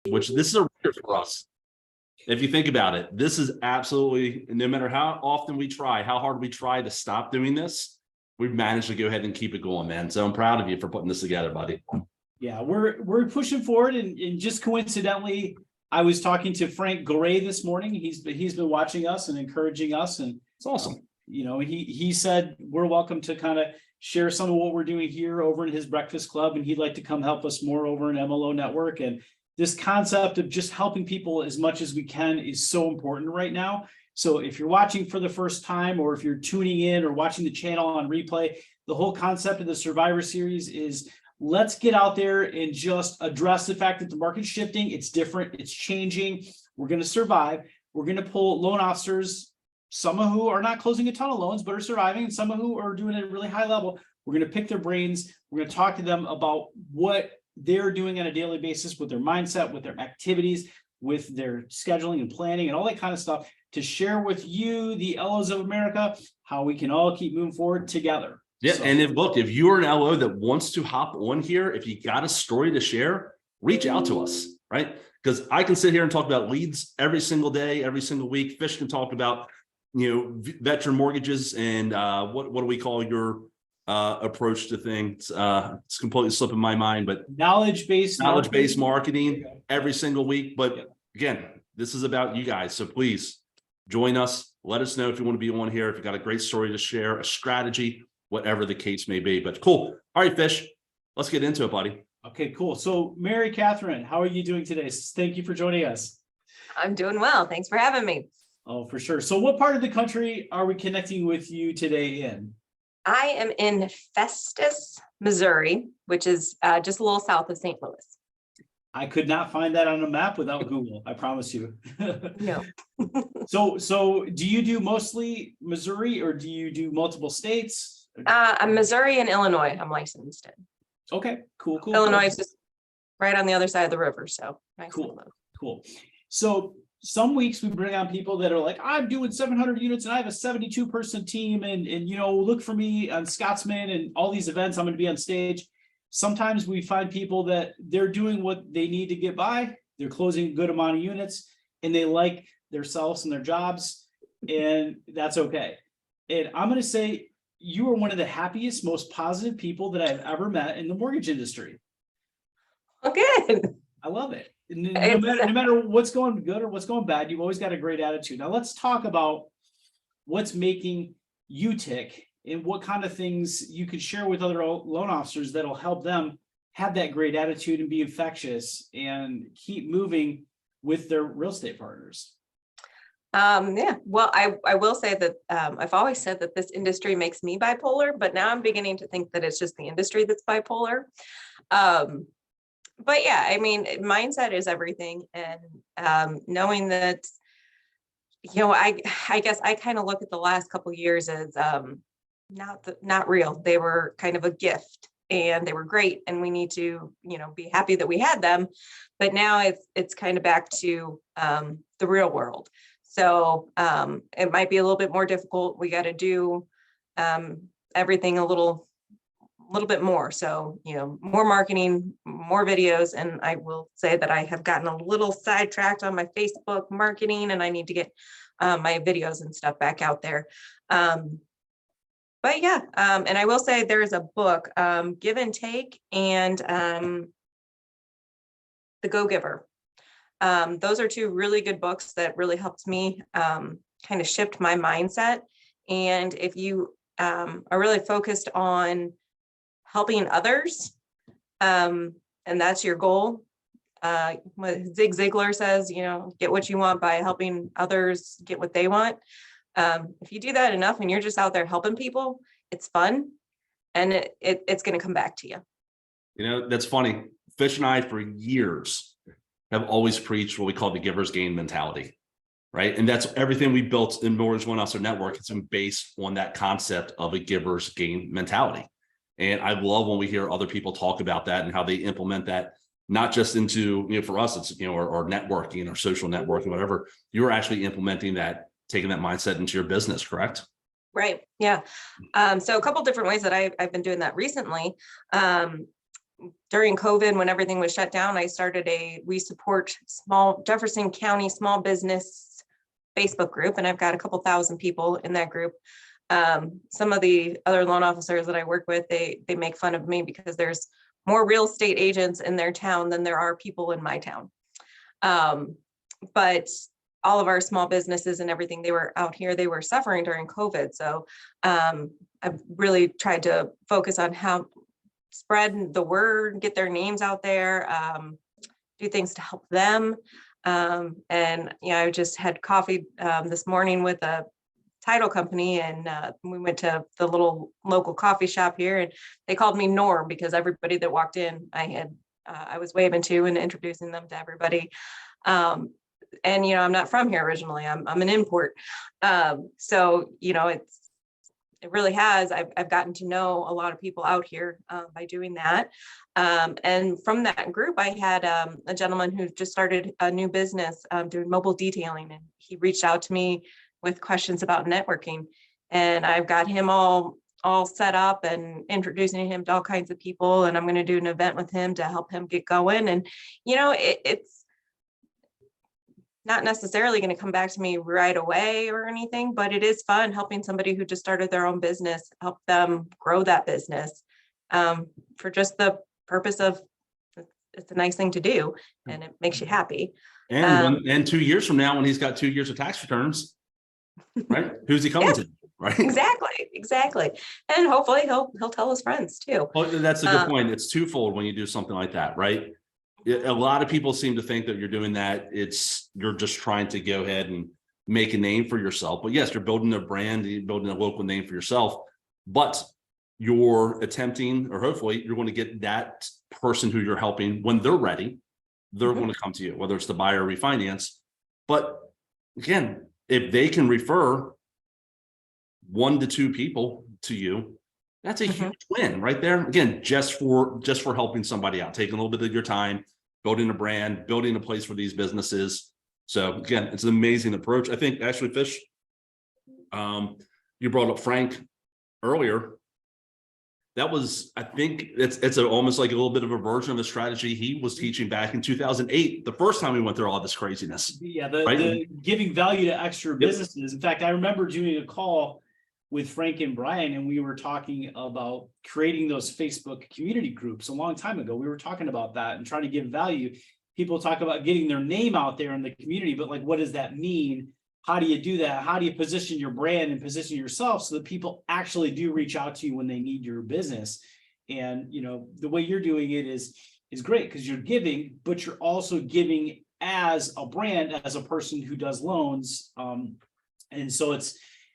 which this is a record for us. If you think about it, this is absolutely, no matter how often we try, how hard we try to stop doing this, we've managed to go ahead and keep it going, man. So I'm proud of you for putting this together, buddy. Yeah, we're pushing forward, and just coincidentally, I was talking to Frank Garay this morning. He's been watching us and encouraging us, and It's awesome. He said we're welcome to kind of share some of what we're doing here over in his breakfast club, and he'd like to come help us more over in MLO Network. And this concept of just helping people as much as we can is so important right now. So if you're watching for the first time, or if you're tuning in or watching the channel on replay, the whole concept of the Survivor Series is let's get out there and just address the fact that the market's shifting. It's different. It's changing. We're going to survive. We're going to pull loan officers, some of who are not closing a ton of loans, but are surviving, and some of who are doing it at a really high level. We're going to pick their brains. We're going to talk to them about what they're doing on a daily basis with their mindset, with their activities, with their scheduling and planning and all that kind of stuff, to share with you, the LOs of America, how we can all keep moving forward together. Yeah. So, and if you're an LO that wants to hop on here, if you got a story to share, reach out to us, right? Because I can sit here and talk about leads every single day, every single week. Fish can talk about, veteran mortgages and what do we call your approach to things? It's completely slipping my mind, but knowledge-based marketing every single week. But again, this is about you guys. So please join us. Let us know if you want to be on here, if you got a great story to share, a strategy, whatever the case may be. But cool. All right, Fish, let's get into it, buddy. Okay, cool. So Mary Catherine, how are you doing today? Thank you for joining us. I'm doing well. Thanks for having me. Oh, for sure. So what part of the country are we connecting with you today in? I am in Festus, Missouri, which is just a little south of St. Louis. I could not find that on a map without Google. I promise you. No. So do you do mostly Missouri, or do you do multiple states? I'm Missouri and Illinois. I'm licensed in. Okay, cool. Illinois is just right on the other side of the river. So nice. Cool. So some weeks we bring on people that are like, I'm doing 700 units and I have a 72-person team, and look for me on Scotsman and all these events. I'm going to be on stage. Sometimes we find people that they're doing what they need to get by. They're closing a good amount of units and they like themselves and their jobs, and that's okay. And I'm going to say you are one of the happiest, most positive people that I've ever met in the mortgage industry. Okay. I love it. No matter what's going good or what's going bad, you've always got a great attitude. Now let's talk about what's making you tick and what kind of things you could share with other loan officers that'll help them have that great attitude and be infectious and keep moving with their real estate partners. Yeah, well, I will say that I've always said that this industry makes me bipolar, but now I'm beginning to think that it's just the industry that's bipolar. But yeah, I mean, mindset is everything. And knowing that, I guess I kind of look at the last couple of years as not real. They were kind of a gift and they were great. And we need to, be happy that we had them. But now it's kind of back to the real world. So it might be a little bit more difficult. We got to do everything a little bit more. So, more marketing, more videos. And I will say that I have gotten a little sidetracked on my Facebook marketing, and I need to get my videos and stuff back out there. But yeah, and I will say there is a book, Give and Take, and The Go-Giver. Those are two really good books that really helped me kind of shift my mindset. And if you are really focused on helping others, and that's your goal, what Zig Ziglar says, get what you want by helping others get what they want. If you do that enough and you're just out there helping people, it's fun, and it's going to come back to you. That's funny. Fish and I for years have always preached what we call the giver's gain mentality, right? And that's everything we built in Mortgage Loan Officer Network. It's been based on that concept of a giver's gain mentality. And I love when we hear other people talk about that and how they implement that, not just into, for us, it's, or networking or social networking, whatever. You're actually implementing that, taking that mindset into your business, correct? Right. Yeah. So a couple different ways that I've been doing that recently. during COVID, when everything was shut down, I started we support small Jefferson County small business Facebook group, and I've got a couple thousand people in that group. Some of the other loan officers that I work with, they make fun of me because there's more real estate agents in their town than there are people in my town. But all of our small businesses and everything, they were out here, they were suffering during COVID. So I've really tried to focus on how spread the word, get their names out there, do things to help them. And I just had coffee this morning with a title company, and we went to the little local coffee shop here, and they called me Norm because everybody that walked in, I was waving to and introducing them to everybody. And I'm not from here originally. I'm an import. So it really has. I've gotten to know a lot of people out here by doing that. And from that group, I had a gentleman who just started a new business doing mobile detailing, and he reached out to me with questions about networking, and I've got him all set up and introducing him to all kinds of people. And I'm going to do an event with him to help him get going. And it's not necessarily going to come back to me right away or anything, but it is fun helping somebody who just started their own business, help them grow that business for just the purpose of it's a nice thing to do and it makes you happy. And 2 years from now, when he's got 2 years of tax returns, right? Who's he coming to? Right. Exactly. And hopefully he'll tell his friends too. Well, that's a good point. It's twofold when you do something like that, right? A lot of people seem to think that you're doing that. You're just trying to go ahead and make a name for yourself. But yes, you're building a brand, you're building a local name for yourself, but you're attempting, or hopefully you're going to get that person who you're helping when they're ready, they're going to come to you, whether it's to buy or refinance. But again, if they can refer 1 to 2 people to you, that's a huge win right there. Again, just for helping somebody out, taking a little bit of your time, building a brand, building a place for these businesses. So again, it's an amazing approach. I think actually, Fish, you brought up Frank earlier. That was, I think it's almost like a little bit of a version of a strategy he was teaching back in 2008, the first time we went through all this craziness. Yeah, right? the giving value to extra businesses. In fact, I remember doing a call with Frank and Brian, and we were talking about creating those Facebook community groups a long time ago. We were talking about that and trying to give value. People talk about getting their name out there in the community, but like, what does that mean? How do you do that? How do you position your brand and position yourself so that people actually do reach out to you when they need your business? And the way you're doing it is great because you're giving, but you're also giving as a brand, as a person who does loans. And so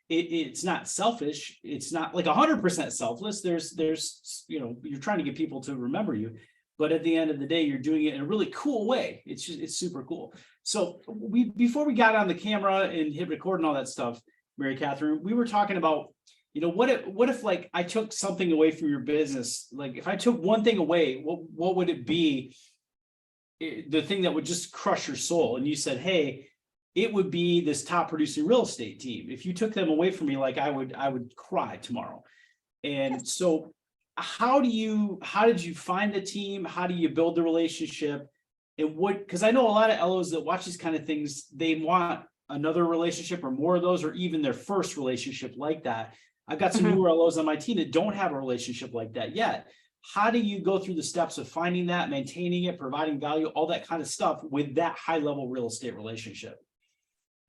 it's not selfish. It's not like 100% selfless. There's you're trying to get people to remember you, but at the end of the day, you're doing it in a really cool way. It's super cool. So before we got on the camera and hit record and all that stuff, Mary Catherine, we were talking about, what if like I took something away from your business? Like if I took one thing away, what would it be? The thing that would just crush your soul. And you said, hey, it would be this top producing real estate team. If you took them away from me, like I would cry tomorrow. And so how did you find the team? How do you build the relationship? And because I know a lot of LOs that watch these kind of things, they want another relationship or more of those, or even their first relationship like that. I've got some newer LOs on my team that don't have a relationship like that yet. How do you go through the steps of finding that, maintaining it, providing value, all that kind of stuff with that high level real estate relationship?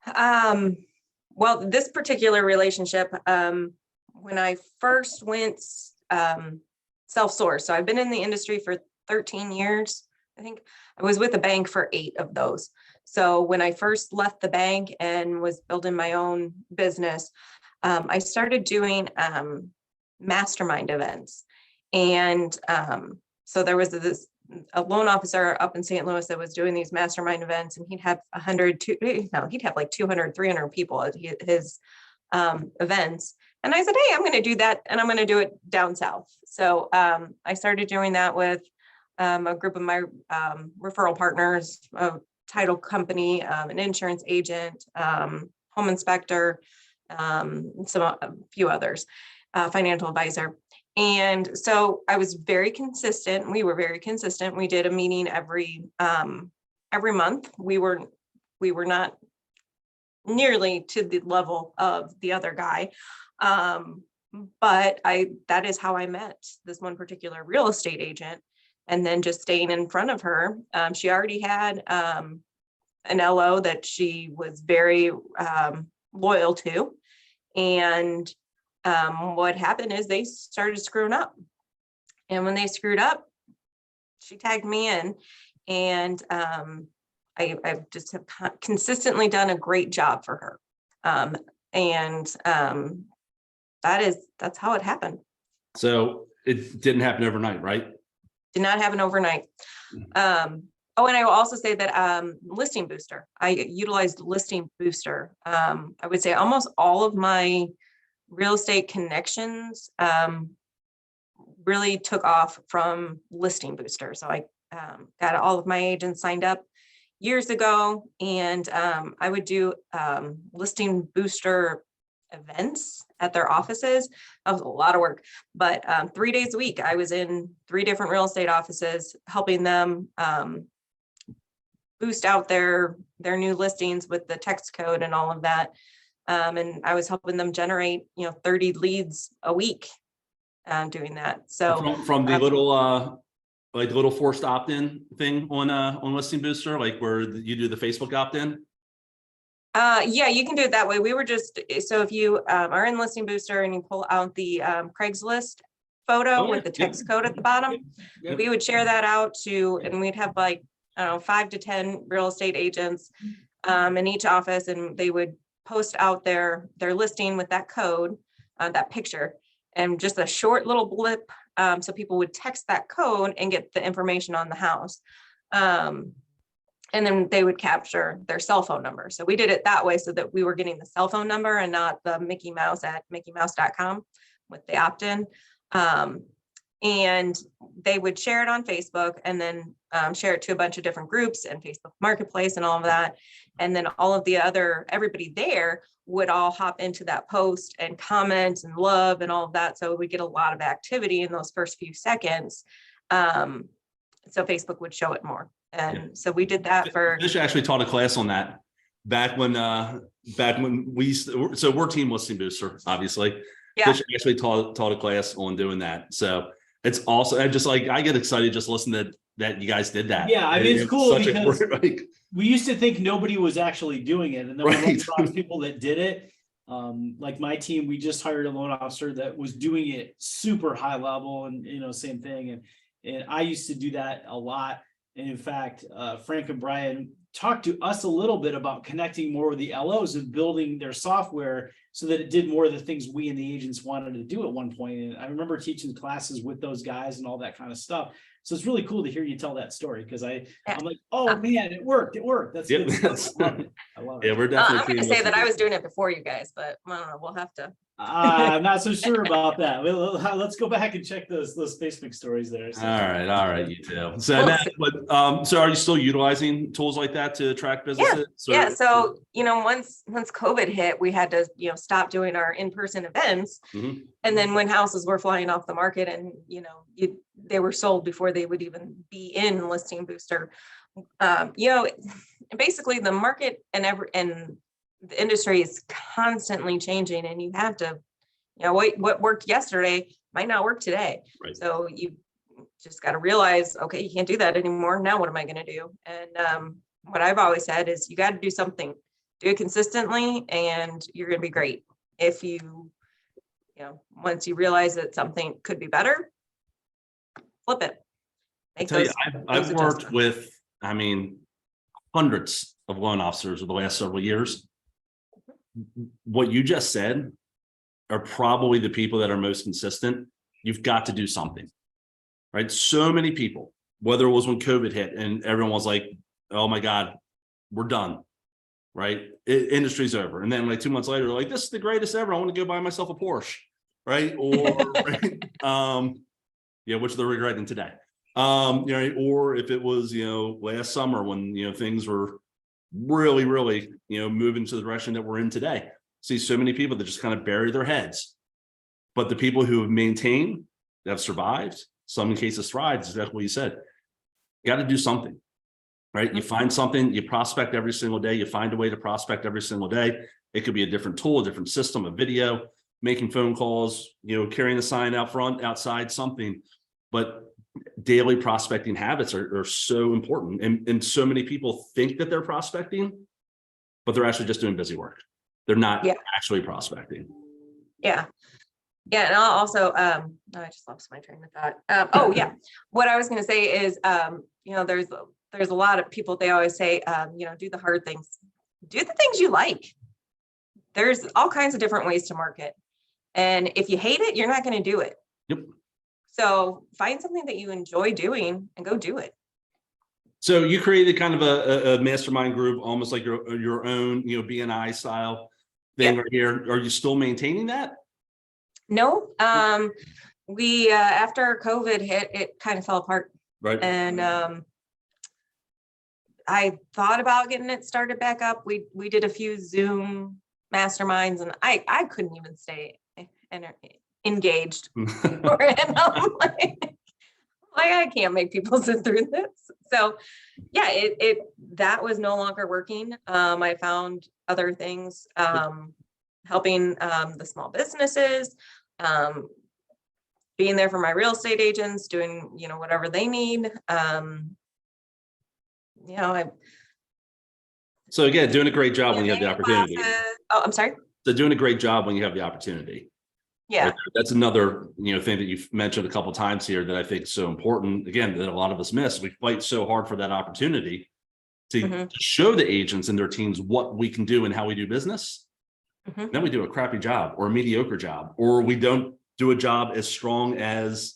Well, this particular relationship, when I first went self-sourced, so I've been in the industry for 13 years. I think I was with a bank for 8 of those. So when I first left the bank and was building my own business, I started doing mastermind events. And so there was a loan officer up in St. Louis that was doing these mastermind events, and he'd have he'd have like 200, 300 people at his events. And I said, hey, I'm going to do that. And I'm going to do it down south. So I started doing that with a group of my referral partners, a title company, an insurance agent, home inspector, a few others, financial advisor. And so I was very consistent. We were very consistent. We did a meeting every month. We were not nearly to the level of the other guy. But that is how I met this one particular real estate agent. And then just staying in front of her. She already had an LO that she was very loyal to. And what happened is they started screwing up. And when they screwed up, she tagged me in. And I've just have consistently done a great job for her. That's how it happened. So it didn't happen overnight, right? Did not happen overnight. Oh, and I will also say that Listing Booster, I utilized Listing Booster. I would say almost all of my real estate connections really took off from Listing Booster. So I got all of my agents signed up years ago, and I would do Listing Booster events at their offices. That was a lot of work, but 3 days a week, I was in 3 different real estate offices, helping them boost out their new listings with the text code and all of that. And I was helping them generate, 30 leads a week doing that. So From the little like the little forced opt-in thing on Listing Booster, like where you do the Facebook opt-in. Yeah, you can do it that way. We were just, so if you are in Listing Booster and you pull out the Craigslist photo with the text code at the bottom, we would share that out and we'd have like, I don't know, 5 to 10 real estate agents in each office, and they would post out their listing with that code, that picture, and just a short little blip. So people would text that code and get the information on the house. And then they would capture their cell phone number. So we did it that way so that we were getting the cell phone number and not the Mickey Mouse at mickeymouse.com with the opt-in. And they would share it on Facebook and then share it to a bunch of different groups and Facebook Marketplace and all of that. And then all of everybody there would all hop into that post and comment and love and all of that. So we get a lot of activity in those first few seconds. So Facebook would show it more. And so we did that for. Fish actually taught a class on that back when so we're Team Listing Booster, obviously. Yeah. Fish actually taught a class on doing that. So it's also, I just like, I get excited just listening that you guys did that. Yeah, I mean, it's cool because like, we used to think nobody was actually doing it. And then right. we saw people that did it. Like my team, we just hired a loan officer that was doing it super high level and, same thing. And I used to do that a lot. And in fact, Frank and Brian talked to us a little bit about connecting more with the LOs and building their software so that it did more of the things we and the agents wanted to do at one point. And I remember teaching classes with those guys and all that kind of stuff. So it's really cool to hear you tell that story because I'm like, oh man, it worked. That's yep, good. I love it. Yeah, we're definitely. I'm going to say that I was doing it before you guys, but I don't know. We'll have to. I'm not so sure about that. Let's go back and check those Facebook stories there. So. All right, you too. So so are you still utilizing tools like that to track businesses? Yeah. So once COVID hit, we had to stop doing our in-person events, and then when houses were flying off the market, and they were sold before they would even be in Listing Booster. Basically the market and the industry is constantly changing, and you have to, what worked yesterday might not work today. Right. So you just got to realize, okay, you can't do that anymore. Now what am I going to do? And what I've always said is you got to do something, do it consistently, and you're going to be great. If once you realize that something could be better, flip it. I've worked with, hundreds of loan officers over the last several years. What you just said are probably the people that are most consistent. You've got to do something, right? So many people, whether it was when COVID hit and everyone was like, oh my God, we're done, right? Industry's over. And then like 2 months later, like, this is the greatest ever. I want to go buy myself a Porsche, right? Or, which they're regretting today. Or if it was, last summer when, things were really, really, moving to the direction that we're in today. See so many people that just kind of bury their heads, but the people who have maintained that have survived, some cases thrived, exactly what you said. You got to do something, right? You find something, you prospect every single day, you find a way to prospect every single day. It could be a different tool, a different system, a video, making phone calls, carrying a sign out front, outside, something. But daily prospecting habits are so important. And so many people think that they're prospecting, but they're actually just doing busy work. They're not actually prospecting. Yeah. Yeah. And I'll also, I just lost my train of thought. Oh yeah. What I was going to say is, there's a lot of people, they always say, do the hard things, do the things you like. There's all kinds of different ways to market. And if you hate it, you're not going to do it. Yep. So find something that you enjoy doing and go do it. So you created kind of a mastermind group, almost like your own, BNI style thing right here. Are you still maintaining that? No. We, after COVID hit, it kind of fell apart. Right. And, I thought about getting it started back up. We did a few Zoom masterminds and I couldn't even stay engaged. For it. I'm like, I can't make people sit through this. So yeah, that was no longer working. I found other things, helping the small businesses, being there for my real estate agents, doing, whatever they need. So again, doing a great job when you have the opportunity. Oh, I'm sorry. So doing a great job when you have the opportunity. Yeah. Right? That's another, thing that you've mentioned a couple of times here that I think is so important. Again, that a lot of us miss. We fight so hard for that opportunity to show the agents and their teams what we can do and how we do business. Then we do a crappy job or a mediocre job, or we don't do a job as strong as,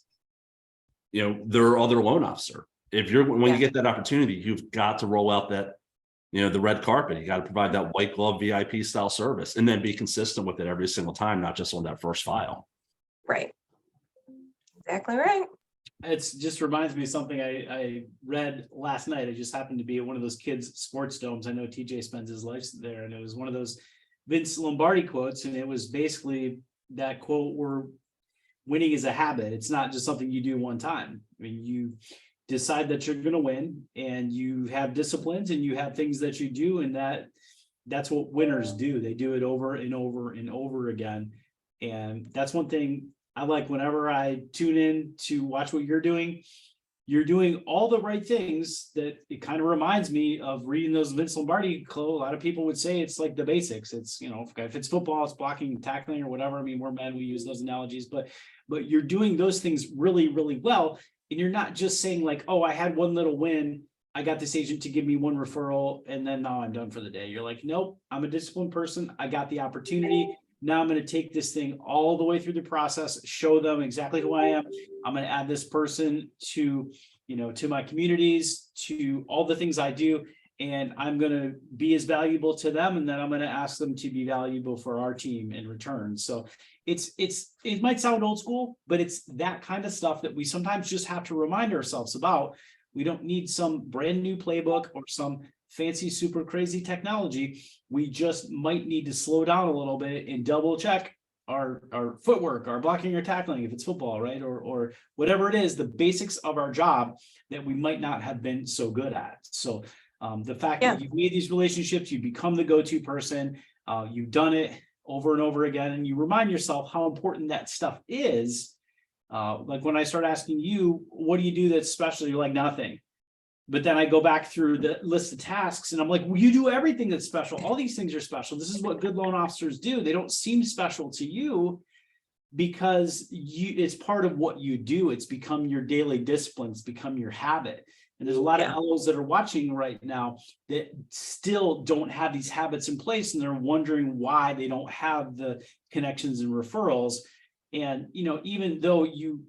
their other loan officer. When you get that opportunity, you've got to roll out that, the red carpet. You got to provide that white glove VIP style service and then be consistent with it every single time, not just on that first file. Right. Exactly right. It's just reminds me of something I read last night. I just happened to be at one of those kids' sports domes. I know TJ spends his life there, and it was one of those Vince Lombardi quotes, and it was basically that quote where winning is a habit. It's not just something you do one time. I mean, you decide that you're going to win, and you have disciplines, and you have things that you do, and that's what winners do. They do it over and over and over again. And that's one thing I like whenever I tune in to watch what you're doing. You're doing all the right things. That it kind of reminds me of reading those Vince Lombardi quotes. A lot of people would say it's like the basics. It's, if it's football, it's blocking, tackling, or whatever. I mean, we're men, we use those analogies, but you're doing those things really, really well. And you're not just saying like, oh, I had one little win, I got this agent to give me one referral, and then now I'm done for the day. You're like, nope, I'm a disciplined person. I got the opportunity. Now I'm going to take this thing all the way through the process, show them exactly who I am. I'm going to add this person to, to my communities, to all the things I do. And I'm going to be as valuable to them. And then I'm going to ask them to be valuable for our team in return. So it might sound old school, but it's that kind of stuff that we sometimes just have to remind ourselves about. We don't need some brand new playbook or some fancy, super crazy technology. We just might need to slow down a little bit and double check our footwork, our blocking or tackling, if it's football, right? Or whatever it is, the basics of our job that we might not have been so good at. So the fact that you've made these relationships, you become the go-to person, you've done it over and over again, and you remind yourself how important that stuff is. Like when I start asking you, what do you do that's special? You're like, nothing. But then I go back through the list of tasks and I'm like, well, you do everything that's special. All these things are special. This is what good loan officers do. They don't seem special to you because it's part of what you do. It's become your daily discipline. It's become your habit. And there's a lot of LOs that are watching right now that still don't have these habits in place, and they're wondering why they don't have the connections and referrals. And, even though you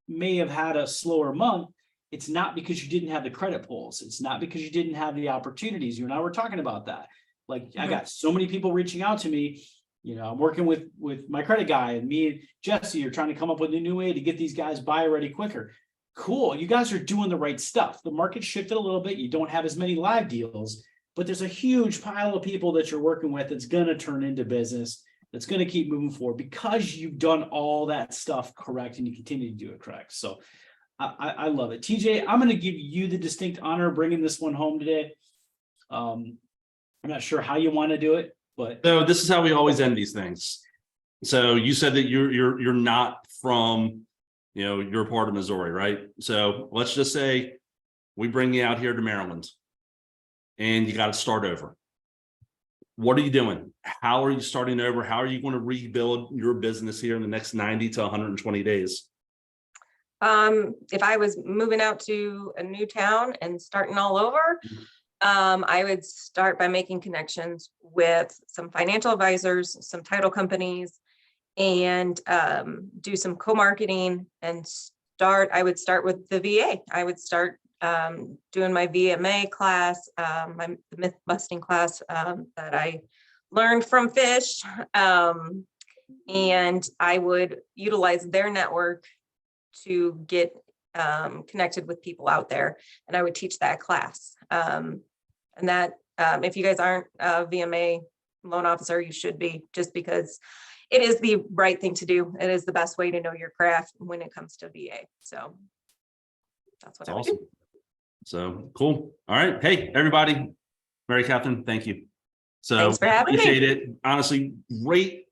may have had a slower month, it's not because you didn't have the credit pulls. It's not because you didn't have the opportunities. You and I were talking about that. Like I got so many people reaching out to me. I'm working with my credit guy, and me and Jesse are trying to come up with a new way to get these guys buy ready quicker. Cool. You guys are doing the right stuff. The market shifted a little bit. You don't have as many live deals, but there's a huge pile of people that you're working with that's going to turn into business. that's going to keep moving forward because you've done all that stuff correct and you continue to do it correct. So I love it. TJ, I'm going to give you the distinct honor of bringing this one home today. I'm not sure how you want to do it, but So this is how we always end these things. So you said that you're not from, you're a part of Missouri, right? So let's just say we bring you out here to Maryland and you got to start over. What are you doing? How are you starting over? How are you going to rebuild your business here in the next 90 to 120 days? If I was moving out to a new town and starting all over, I would start by making connections with some financial advisors, some title companies, and do some co-marketing and I would start with the VA. I would start doing my VMA class, my myth busting class that I learned from Fish. And I would utilize their network to get connected with people out there. And I would teach that class. And that if you guys aren't a VMA loan officer, you should be, just because it is the right thing to do. It is the best way to know your craft when it comes to VA. So that's what I would do. So cool. All right. Hey, everybody. Mary Catherine, thank you. So Thanks for having me. appreciate it. Honestly, great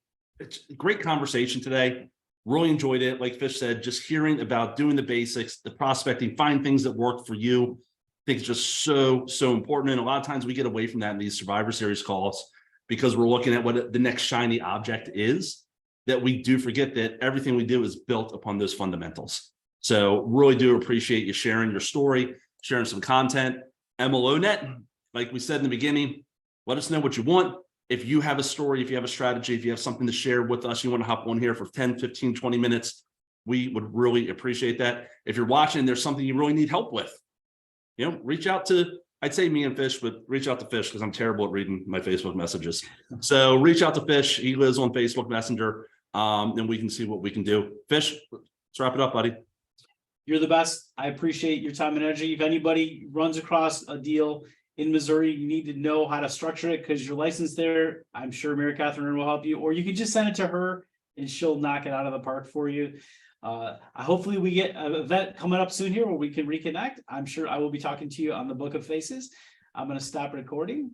conversation today. Really enjoyed it. Like Fish said, just hearing about doing the basics, the prospecting, find things that work for you. I think it's just so important. And a lot of times we get away from that in these Survivor Series calls because we're looking at what the next shiny object is, that we do forget that everything we do is built upon those fundamentals. So really do appreciate you sharing your story, sharing some content. MLOnet, like we said in the beginning, let us know what you want. If you have a story, if you have a strategy, if you have something to share with us, you want to hop on here for 10, 15, 20 minutes, we would really appreciate that. If you're watching, there's something you really need help with, reach out to, I'd say me and Fish, but reach out to Fish because I'm terrible at reading my Facebook messages. So reach out to Fish. He lives on Facebook Messenger, and we can see what we can do. Fish, let's wrap it up, buddy. you're the best. I appreciate your time and energy. If anybody runs across a deal in Missouri, you need to know how to structure it because you're licensed there. I'm sure Mary Catherine will help you, or you can just send it to her and she'll knock it out of the park for you. Hopefully we get an event coming up soon here where we can reconnect. I'm sure I will be talking to you on the Book of Faces. I'm going to stop recording.